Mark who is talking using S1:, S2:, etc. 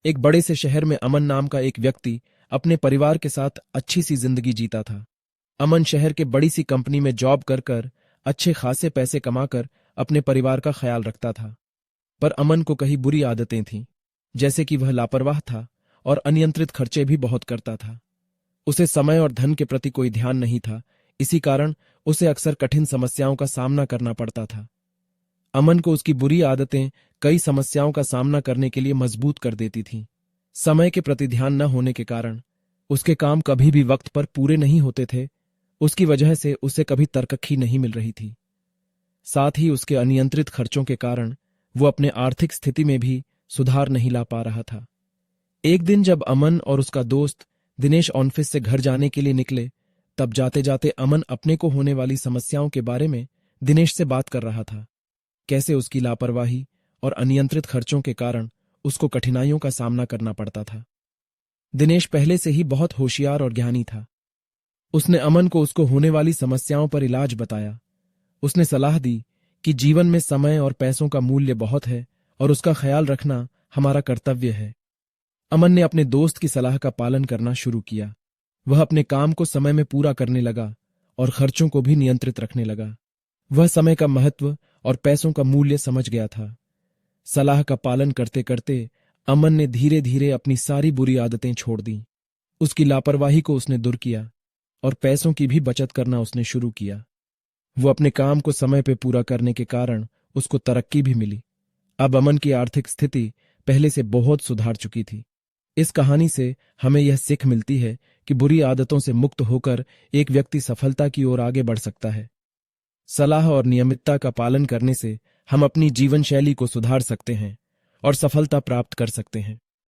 S1: एक बड़े से शहर में अमन नाम का एक व्यक्ति अपने परिवार के साथ अच्छी सी जिंदगी जीता था। अमन शहर के बड़ी सी कंपनी में जॉब कर कर अच्छे खासे पैसे कमाकर अपने परिवार का ख्याल रखता था। पर अमन को कई बुरी आदतें थीं, जैसे कि वह लापरवाह था और अनियंत्रित खर्चे भी बहुत करता था। उसे समय और धन के प्रति कोई ध्यान नहीं था, इसी कारण उसे अक्सर कठिन समस्याओं का सामना करना पड़ता था। अमन को उसकी बुरी आदतें कई समस्याओं का सामना करने के लिए मजबूत कर देती थीं। समय के प्रति ध्यान न होने के कारण उसके काम कभी भी वक्त पर पूरे नहीं होते थे। उसकी वजह से उसे कभी तरक्की नहीं मिल रही थी। साथ ही उसके अनियंत्रित खर्चों के कारण वो अपने आर्थिक स्थिति में भी सुधार नहीं ला पा रहा था। एक दिन जब अमन और उसका दोस्त दिनेश ऑफिस से घर जाने के लिए निकले, तब जाते जाते अमन अपने को होने वाली समस्याओं के बारे में दिनेश से बात कर रहा था। कैसे उसकी लापरवाही और अनियंत्रित खर्चों के कारण उसको कठिनाइयों का सामना करना पड़ता था। दिनेश पहले से ही बहुत होशियार और ज्ञानी था। उसने अमन को उसको होने वाली समस्याओं पर इलाज बताया। उसने सलाह दी कि जीवन में समय और पैसों का मूल्य बहुत है और उसका ख्याल रखना हमारा कर्तव्य है। अमन ने अपने दोस्त की सलाह का पालन करना शुरू किया। वह अपने काम को समय में पूरा करने लगा और खर्चों को भी नियंत्रित रखने लगा। वह समय का महत्व और पैसों का मूल्य समझ गया था। सलाह का पालन करते करते अमन ने धीरे धीरे अपनी सारी बुरी आदतें छोड़ दी। उसकी लापरवाही को उसने दूर किया और पैसों की भी बचत करना उसने शुरू किया। वो अपने काम को समय पर पूरा करने के कारण उसको तरक्की भी मिली। अब अमन की आर्थिक स्थिति पहले से बहुत सुधार चुकी थी। इस कहानी से हमें यह सीख मिलती है कि बुरी आदतों से मुक्त होकर एक व्यक्ति सफलता की ओर आगे बढ़ सकता है। सलाह और नियमितता का पालन करने से हम अपनी जीवन शैली को सुधार सकते हैं और सफलता प्राप्त कर सकते हैं।